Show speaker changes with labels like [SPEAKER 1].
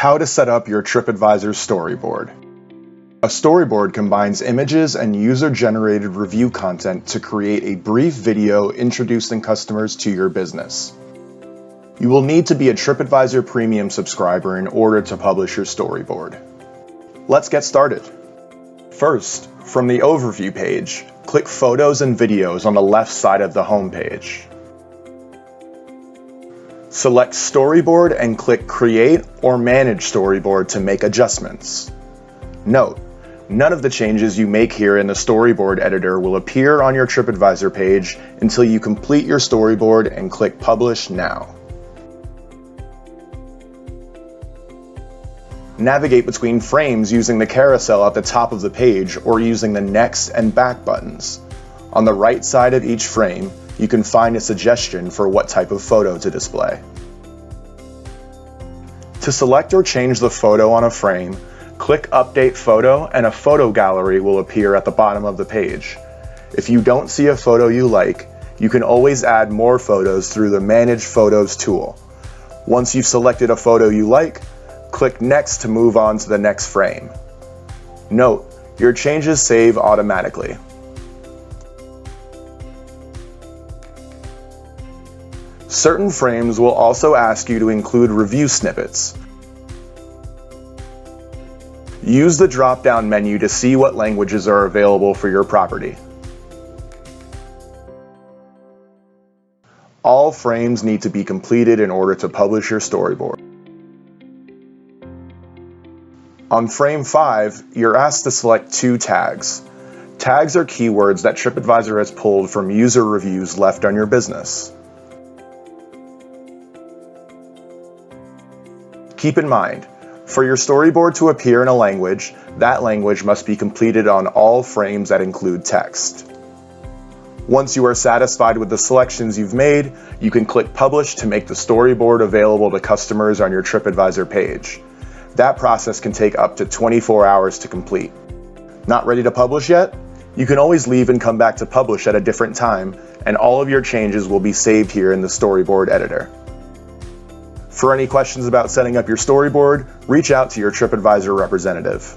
[SPEAKER 1] How to set up your Tripadvisor storyboard. A storyboard combines images and user-generated review content to create a brief video introducing customers to your business. You will need to be a Tripadvisor Premium subscriber in order to publish your storyboard. Let's get started. First, from the overview page, click Photos and Videos on the left side of the home page. Select Storyboard and click Create or Manage Storyboard to make adjustments. Note, none of the changes you make here in the Storyboard editor will appear on your Tripadvisor page until you complete your storyboard and click Publish Now. Navigate between frames using the carousel at the top of the page or using the Next and Back buttons. On the right side of each frame, you can find a suggestion for what type of photo to display. To select or change the photo on a frame, click Update Photo and a photo gallery will appear at the bottom of the page. If you don't see a photo you like, you can always add more photos through the Manage Photos tool. Once you've selected a photo you like, click Next to move on to the next frame. Note, your changes save automatically. Certain frames will also ask you to include review snippets. Use the drop-down menu to see what languages are available for your property. All frames need to be completed in order to publish your storyboard. On frame 5, you're asked to select 2 tags. Tags are keywords that Tripadvisor has pulled from user reviews left on your business. Keep in mind, for your storyboard to appear in a language, that language must be completed on all frames that include text. Once you are satisfied with the selections you've made, you can click Publish to make the storyboard available to customers on your Tripadvisor page. That process can take up to 24 hours to complete. Not ready to publish yet? You can always leave and come back to publish at a different time, and all of your changes will be saved here in the storyboard editor. For any questions about setting up your storyboard, reach out to your Tripadvisor representative.